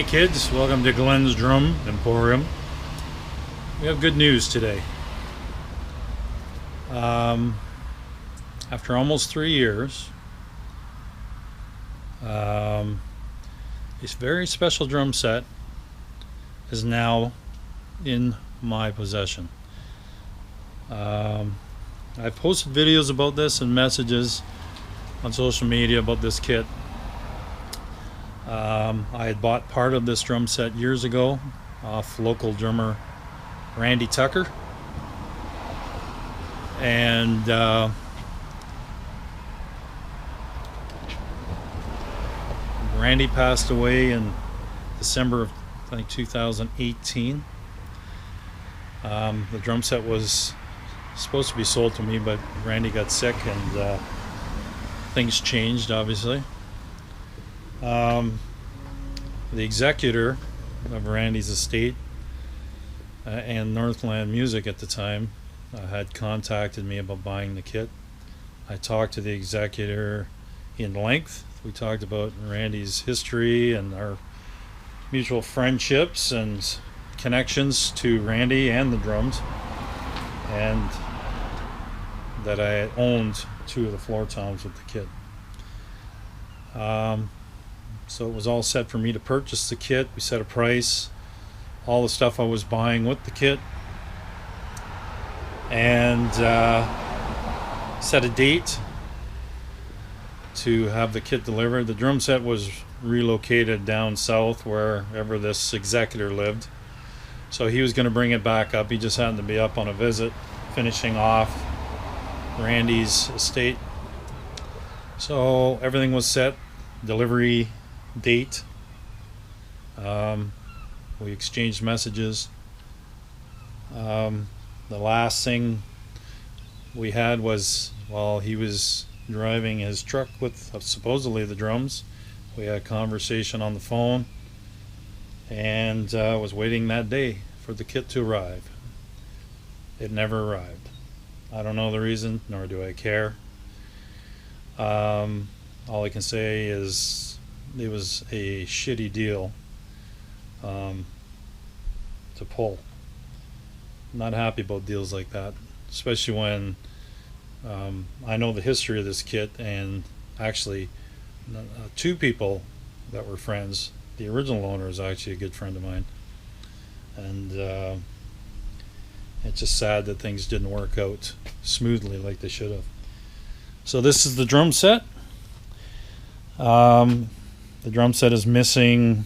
Hey kids, welcome to Glen's Drum Emporium. We have good news today. After almost 3 years, this very special drum set is now in my possession. I've posted videos about this and messages on social media about this kit. I had bought part of this drum set years ago off local drummer Randy Tucker, and Randy passed away in December of I think 2018. The drum set was supposed to be sold to me, but Randy got sick and things changed, obviously. The executor of Randy's estate and Northland Music at the time had contacted me about buying the kit. I talked to the executor in length. We talked about Randy's history and our mutual friendships and connections to Randy and the drums, and that I owned 2 of the floor toms with the kit. So it was all set for me to purchase the kit. We set a price, all the stuff I was buying with the kit, and set a date to have the kit delivered. The drum set was relocated down south wherever this executor lived, so he was going to bring it back up. He just happened to be up on a visit finishing off Randy's estate. So everything was set, delivery date, we exchanged messages. The last thing we had was while he was driving his truck with supposedly the drums, we had a conversation on the phone, and was waiting that day for the kit to arrive. It never arrived. I don't know the reason, nor do I care. All I can say is it was a shitty deal to pull. Not happy about deals like that, especially when I know the history of this kit, and actually 2 people that were friends. The original owner is actually a good friend of mine, and it's just sad that things didn't work out smoothly like they should have. So this is the drum set. The drum set is missing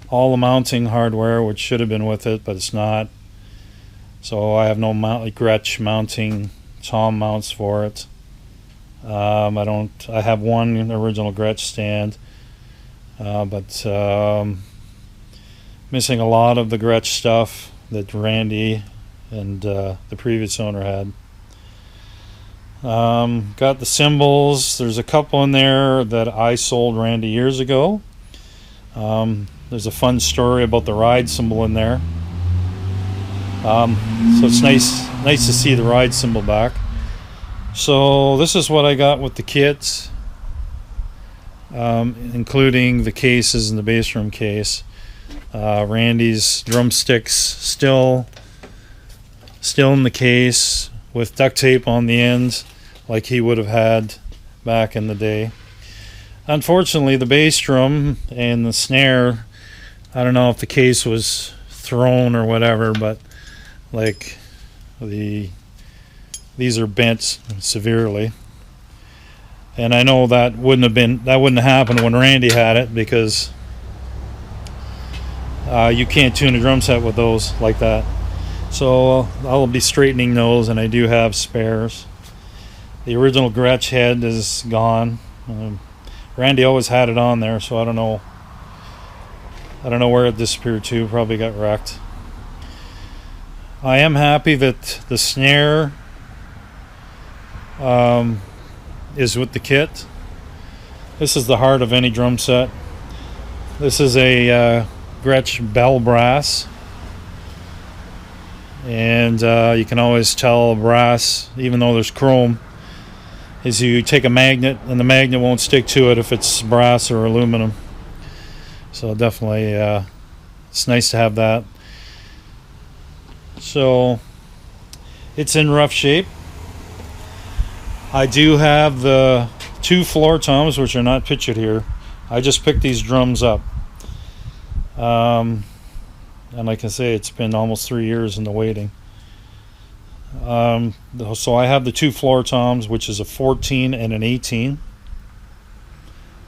all the mounting hardware, which should have been with it, but it's not. So I have no Gretsch mounting tom mounts for it. I have one original Gretsch stand, but missing a lot of the Gretsch stuff that Randy and the previous owner had. Got the cymbals. There's a couple in there that I sold Randy years ago. There's a fun story about the ride cymbal in there. So it's nice to see the ride cymbal back. So this is what I got with the kit, including the cases and the bass drum case. Randy's drumsticks still in the case, with duct tape on the end like he would have had back in the day. Unfortunately, the bass drum and the snare, I don't know if the case was thrown or whatever, but like these are bent severely, and I know that wouldn't have happened when Randy had it, because you can't tune a drum set with those like that. So I'll be straightening those, and I do have spares. The original Gretsch head is gone. Randy always had it on there, so I don't know where it disappeared to. Probably got wrecked. I am happy that the snare is with the kit. This is the heart of any drum set. This is a Gretsch bell brass. And you can always tell brass, even though there's chrome, is you take a magnet and the magnet won't stick to it if it's brass or aluminum. So definitely it's nice to have that. So it's in rough shape. I do have the 2 floor toms, which are not pictured here. I just picked these drums up. And like I say, it's been almost 3 years in the waiting. So I have the 2 floor toms, which is a 14 and an 18.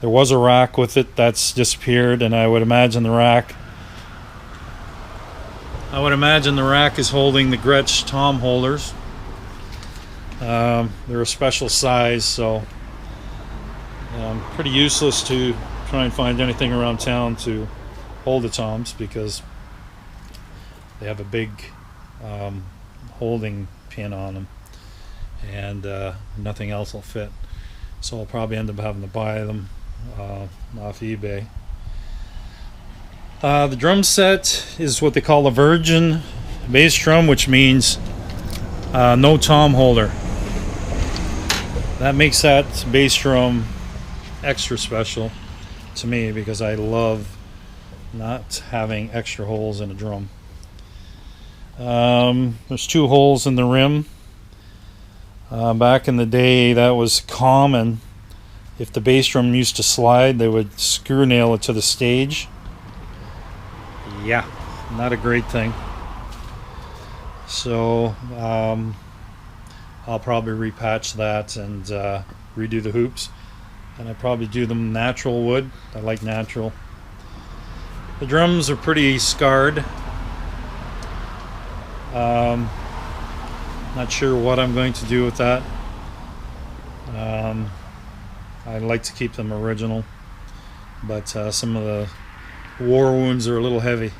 There was a rack with it that's disappeared, and I would imagine the rack is holding the Gretsch tom holders. They're a special size, so pretty useless to try and find anything around town to hold the toms, because they have a big holding pin on them, and nothing else will fit. So I'll probably end up having to buy them off eBay. The drum set is what they call a virgin bass drum, which means no tom holder. That makes that bass drum extra special to me, because I love not having extra holes in a drum. There's 2 holes in the rim. Back in the day, that was common. If the bass drum used to slide, they would screw nail it to the stage. Yeah, not a great thing. So I'll probably repatch that and redo the hoops, and I probably do them natural wood. I like natural. The drums are pretty scarred. Not sure what I'm going to do with that. I like to keep them original, but some of the war wounds are a little heavy,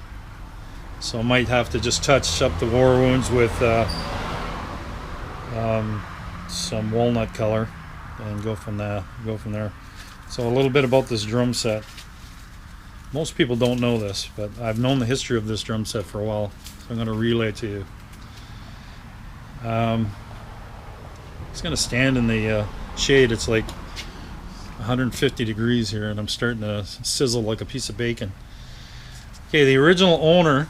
so I might have to just touch up the war wounds with some walnut color and go from there. So a little bit about this drum set. Most people don't know this, but I've known the history of this drum set for a while, so I'm going to relay it to you. It's going to stand in the shade. It's like 150 degrees here, and I'm starting to sizzle like a piece of bacon. Okay, the original owner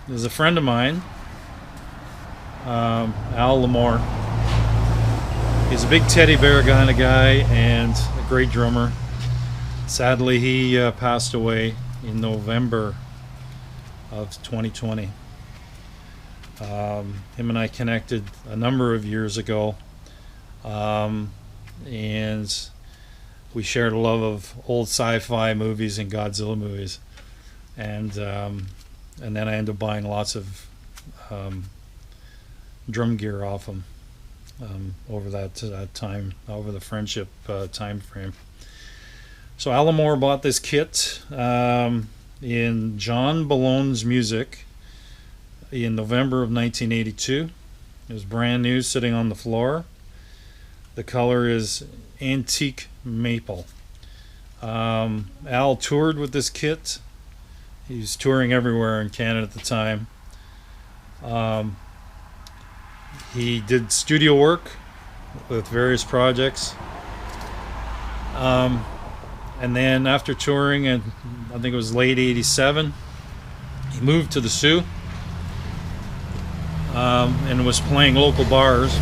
is a friend of mine, Al Lamore. He's a big teddy bear kind of guy and a great drummer. Sadly, he passed away in November of 2020. Him and I connected a number of years ago, and we shared a love of old sci-fi movies and Godzilla movies, and then I ended up buying lots of drum gear off him over that time, over the friendship time frame. So Lamore bought this kit in John Ballone's Music in November of 1982. It was brand new, sitting on the floor. The color is antique maple. Al toured with this kit. He was touring everywhere in Canada at the time. He did studio work with various projects. And then after touring, and I think it was late 87, he moved to the Sioux and was playing local bars.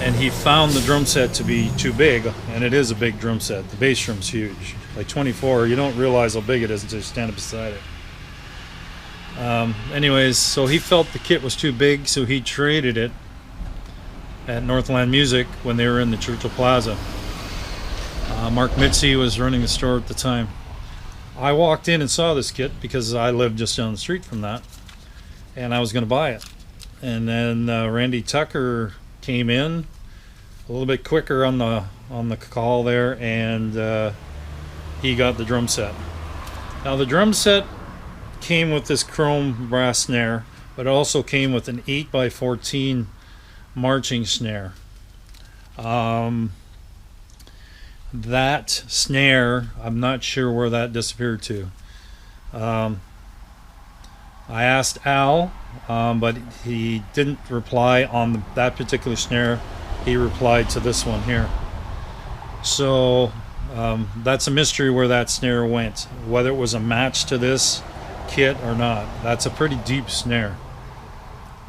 And he found the drum set to be too big, and it is a big drum set. The bass drum's huge, like 24. You don't realize how big it is until you stand beside it. Anyways, so he felt the kit was too big, so he traded it at Northland Music when they were in the Churchill Plaza. Mark Mitzi was running the store at the time. I walked in and saw this kit because I lived just down the street from that, and I was going to buy it. And then Randy Tucker came in a little bit quicker on the call there, and he got the drum set. Now the drum set came with this chrome brass snare, but it also came with an 8x14 marching snare. That snare, I'm not sure where that disappeared to. I asked Al, but he didn't reply on that particular snare. He replied to this one here. So That's a mystery where that snare went, whether it was a match to this kit or not. That's a pretty deep snare.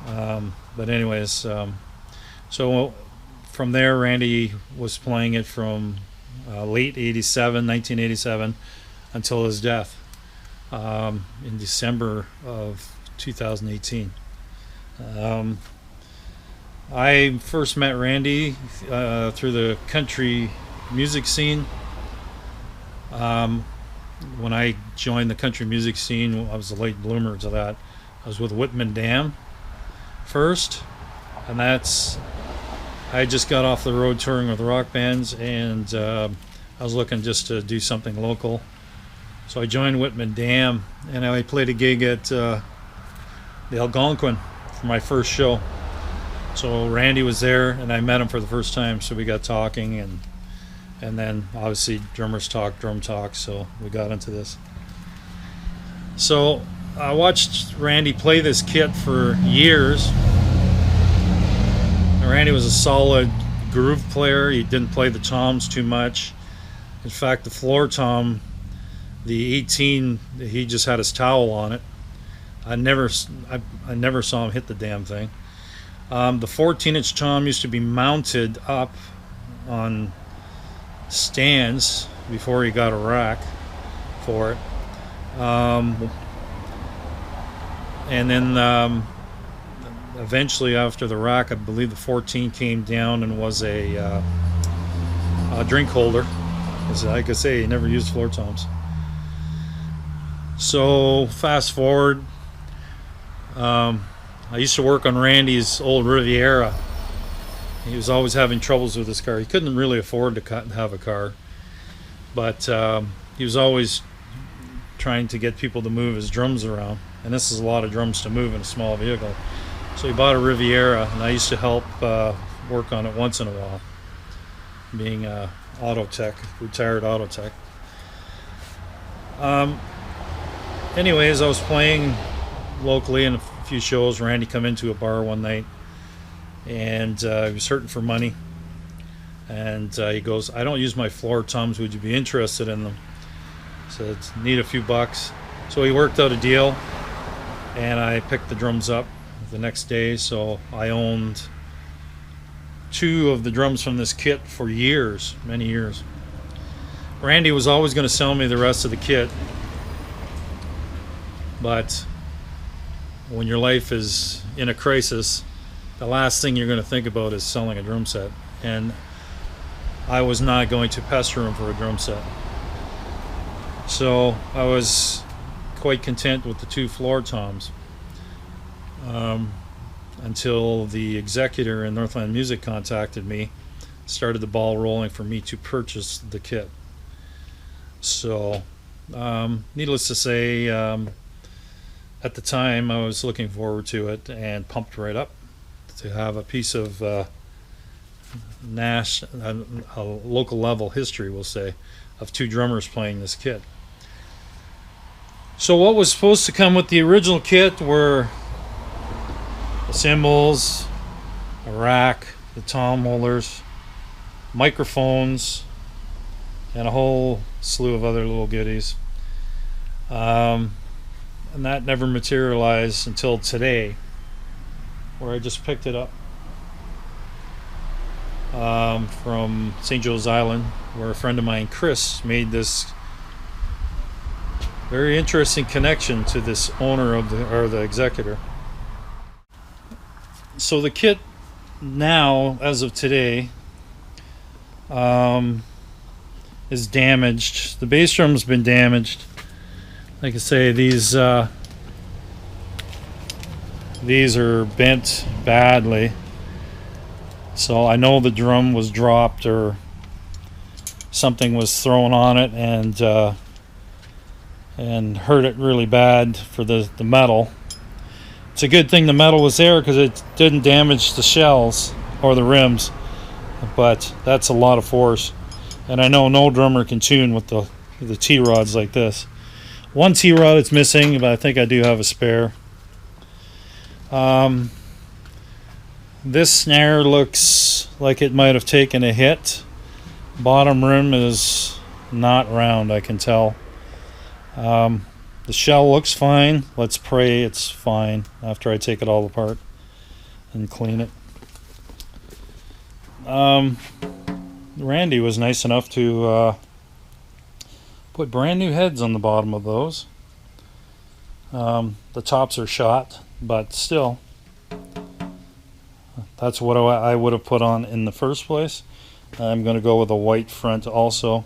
But anyways, so from there, Randy was playing it from late 1987, until his death in December of 2018. I first met Randy through the country music scene. When I joined the country music scene, I was a late bloomer to that. I was with Whitman Dam first, and I just got off the road touring with rock bands, and I was looking just to do something local. So I joined Whitman Dam, and I played a gig at the Algonquin for my first show. So Randy was there, and I met him for the first time, so we got talking, and then obviously drummers talk, drum talk, so we got into this. So I watched Randy play this kit for years. Randy was a solid groove player. He didn't play the toms too much. In fact, the floor tom, the 18, he just had his towel on it. I never saw him hit the damn thing. The 14-inch tom used to be mounted up on stands before he got a rack for it. And then eventually, after the rack, I believe the 14 came down and was a drink holder. As I could say, he never used floor toms. So fast forward, I used to work on Randy's old Riviera. He was always having troubles with his car. He couldn't really afford to have a car, but he was always trying to get people to move his drums around, and this is a lot of drums to move in a small vehicle. So he bought a Riviera, and I used to help work on it once in a while, being a retired auto tech. Anyways, I was playing locally in a few shows. Randy come into a bar one night, and he was hurting for money, and he goes, "I don't use my floor toms, would you be interested in them?" I said, "Need a few bucks." So he worked out a deal, and I picked the drums up the next day. So I owned 2 of the drums from this kit for years, many years. Randy was always going to sell me the rest of the kit, but when your life is in a crisis, the last thing you're going to think about is selling a drum set, and I was not going to pester him for a drum set. So I was quite content with the 2 floor toms, until the executor in Northland Music contacted me, started the ball rolling for me to purchase the kit. So needless to say, at the time I was looking forward to it and pumped right up to have a piece of a local level history, we'll say, of 2 drummers playing this kit. So what was supposed to come with the original kit were the cymbals, a rack, the tom holders, microphones, and a whole slew of other little goodies. And that never materialized until today, where I just picked it up from St. Joe's Island, where a friend of mine, Chris, made this very interesting connection to this owner of the executor. So the kit now, as of today, is damaged. The bass drum's been damaged. Like I say, these are bent badly. So I know the drum was dropped or something was thrown on it and hurt it really bad for the metal. It's a good thing the metal was there because it didn't damage the shells or the rims, but that's a lot of force. And I know no drummer can tune with the T-rods like this. One T-rod is missing, but I think I do have a spare. This snare looks like it might have taken a hit. Bottom rim is not round, I can tell. The shell looks fine. Let's pray it's fine after I take it all apart and clean it. Randy was nice enough to put brand new heads on the bottom of those. The tops are shot, but still, that's what I would have put on in the first place. I'm going to go with a white front also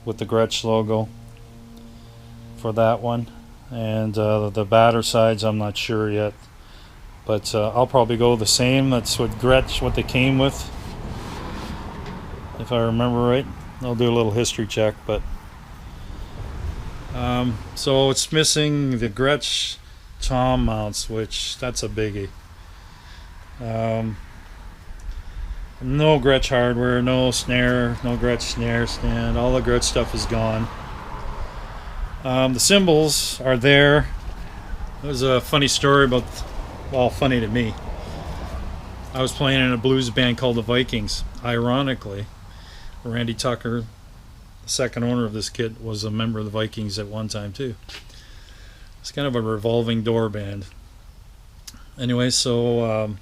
with the Gretsch logo for that one, and the batter sides I'm not sure yet, but I'll probably go the same. That's what Gretsch, what they came with, if I remember right. I'll do a little history check, but so it's missing the Gretsch tom mounts, which that's a biggie. No Gretsch hardware, no snare, no Gretsch snare stand. All the Gretsch stuff is gone. The cymbals are there. There's a funny story about, well, funny to me. I was playing in a blues band called the Vikings. Ironically, Randy Tucker, the second owner of this kit, was a member of the Vikings at one time too. It's kind of a revolving door band. Anyway, so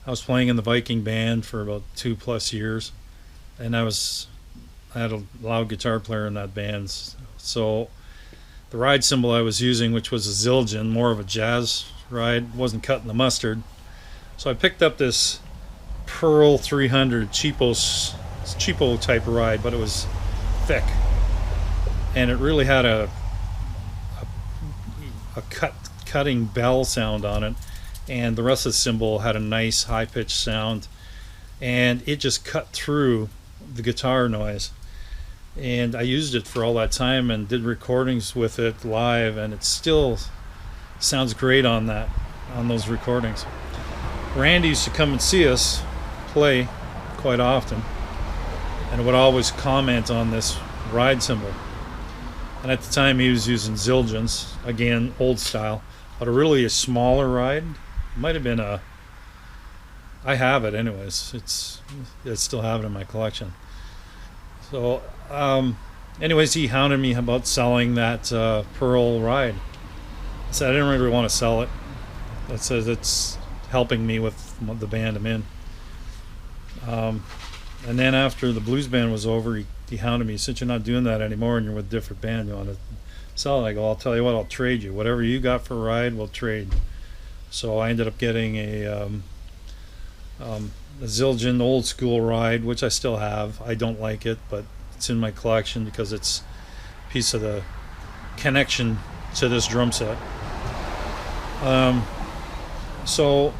I was playing in the Viking band for about 2+ years, and I had a loud guitar player in that band. So the ride cymbal I was using, which was a Zildjian, more of a jazz ride, wasn't cutting the mustard. So I picked up this Pearl 300 cheapo type ride, but it was thick, and it really had a cutting bell sound on it, and the rest of the cymbal had a nice high-pitched sound, and it just cut through the guitar noise. And I used it for all that time and did recordings with it live, and it still sounds great on those recordings. Randy used to come and see us play quite often, and would always comment on this ride cymbal. And at the time he was using Zildjians, again old style, but a smaller ride. Might have been I have it anyways. I still have it in my collection. So anyways, he hounded me about selling that Pearl ride. I said I didn't really want to sell it. I said it's helping me with the band I'm in. And then after the blues band was over, he hounded me. He said, "You're not doing that anymore, and you're with a different band. You want to sell it?" I go, "I'll tell you what, I'll trade you. Whatever you got for a ride, we'll trade." So I ended up getting a Zildjian old school ride, which I still have. I don't like it, but it's in my collection because it's a piece of the connection to this drum set. So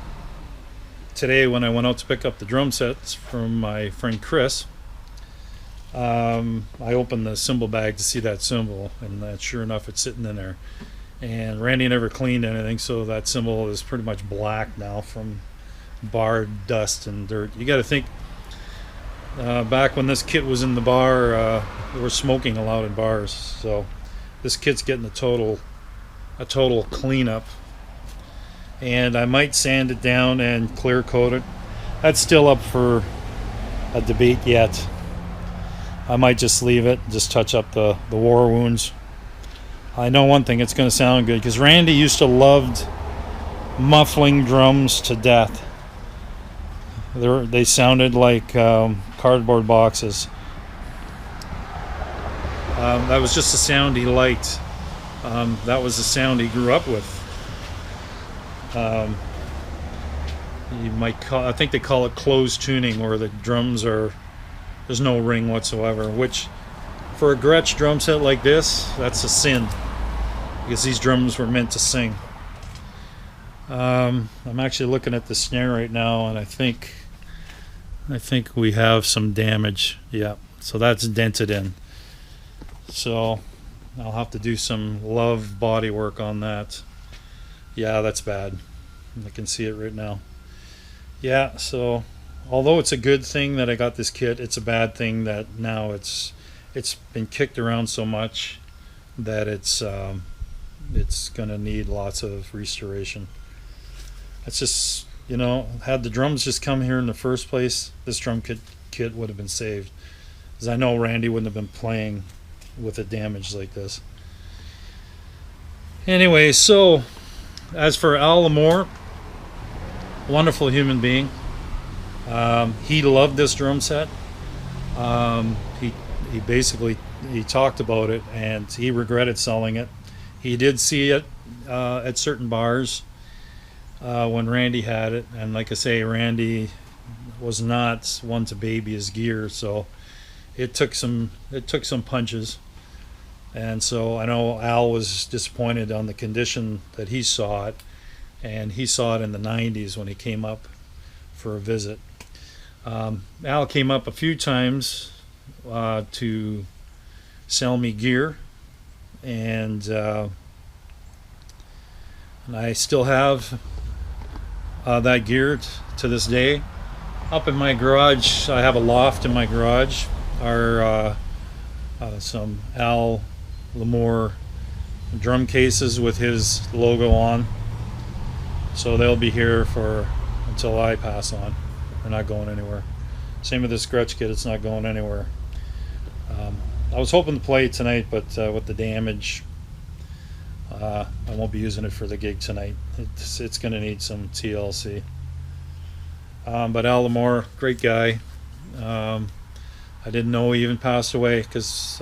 today when I went out to pick up the drum sets from my friend Chris, I opened the cymbal bag to see that cymbal, and sure enough, it's sitting in there. And Randy never cleaned anything, so that cymbal is pretty much black now from bar dust and dirt. You got to think, back when this kit was in the bar, they were smoking a lot in bars. So this kit's getting a total cleanup. And I might sand it down and clear coat it. That's still up for a debate yet. I might just leave it, just touch up the war wounds. I know one thing, it's going to sound good, because Randy used to loved muffling drums to death. They sounded like cardboard boxes. That was just the sound he liked. That was the sound he grew up with. You might call, I think they call it closed tuning, where the drums there's no ring whatsoever, which for a Gretsch drum set like this, that's a sin, because these drums were meant to sing. I'm actually looking at the snare right now, and I think we have some damage. Yeah, so that's dented in. So I'll have to do some love body work on that. Yeah, that's bad. I can see it right now. Yeah, so although it's a good thing that I got this kit, it's a bad thing that now it's been kicked around so much that it's gonna need lots of restoration. It's just, had the drums just come here in the first place, this drum kit would have been saved. because I know Randy wouldn't have been playing with it damaged like this. Anyway, so as for Al Lamore, wonderful human being. He loved this drum set. He basically talked about it, and he regretted selling it. He did see it at certain bars when Randy had it, and like I say, Randy was not one to baby his gear, so it took some punches. And so I know Al was disappointed on the condition that he saw it, and he saw it in the 90s when he came up for a visit. Al came up a few times to sell me gear, and I still have that gear to this day. Up in my garage, I have a loft in my garage, are some Al Lamore drum cases with his logo on, so they'll be here for until I pass on. They're not going anywhere. Same with this Gretsch kit, it's not going anywhere. I was hoping to play it tonight, but with the damage, I won't be using it for the gig tonight. It's going to need some TLC. But Al Lamore, great guy. I didn't know he even passed away, because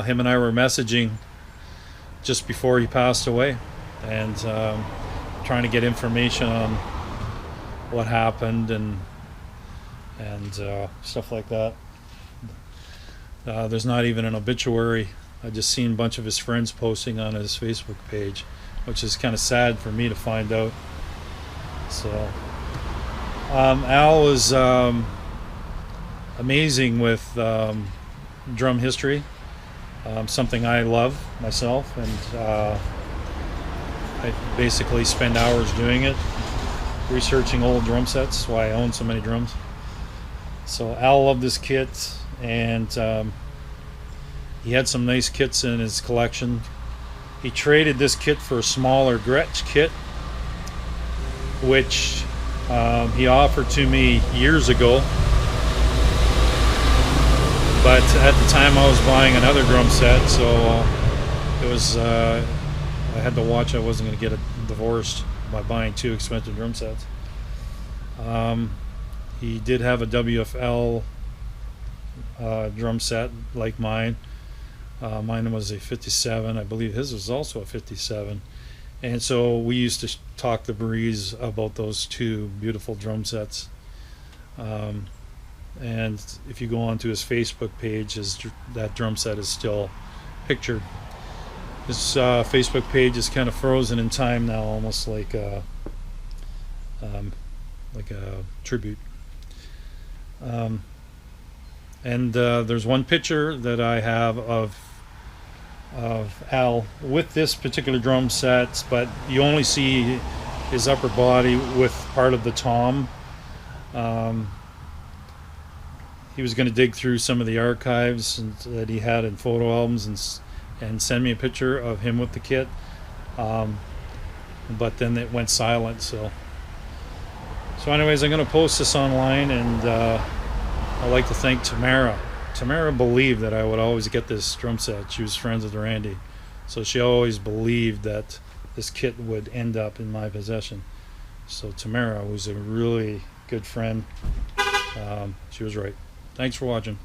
him and I were messaging just before he passed away, and trying to get information on what happened and stuff like that. There's not even an obituary. I just seen a bunch of his friends posting on his Facebook page, which is kind of sad for me to find out. So Al was amazing with drum history, something I love myself, and I basically spend hours doing it, researching old drum sets. That's why I own so many drums. So Al loved this kit, and he had some nice kits in his collection. He traded this kit for a smaller Gretsch kit, which he offered to me years ago, but at the time I was buying another drum set, so it was I had to watch I wasn't going to get divorced by buying two expensive drum sets. He did have a WFL drum set like mine. Mine was a 57. I believe his was also a 57. And so we used to talk the breeze about those two beautiful drum sets. And if you go onto his Facebook page, that drum set is still pictured. His Facebook page is kind of frozen in time now, almost like a tribute. And there's one picture that I have of Al with this particular drum set, but you only see his upper body with part of the tom. He was going to dig through some of the archives that he had in photo albums and send me a picture of him with the kit, but then it went silent. So anyways, I'm going to post this online, and I'd like to thank Tamara. Tamara believed that I would always get this drum set. She was friends with Randy, so she always believed that this kit would end up in my possession. So Tamara was a really good friend. She was right. Thanks for watching.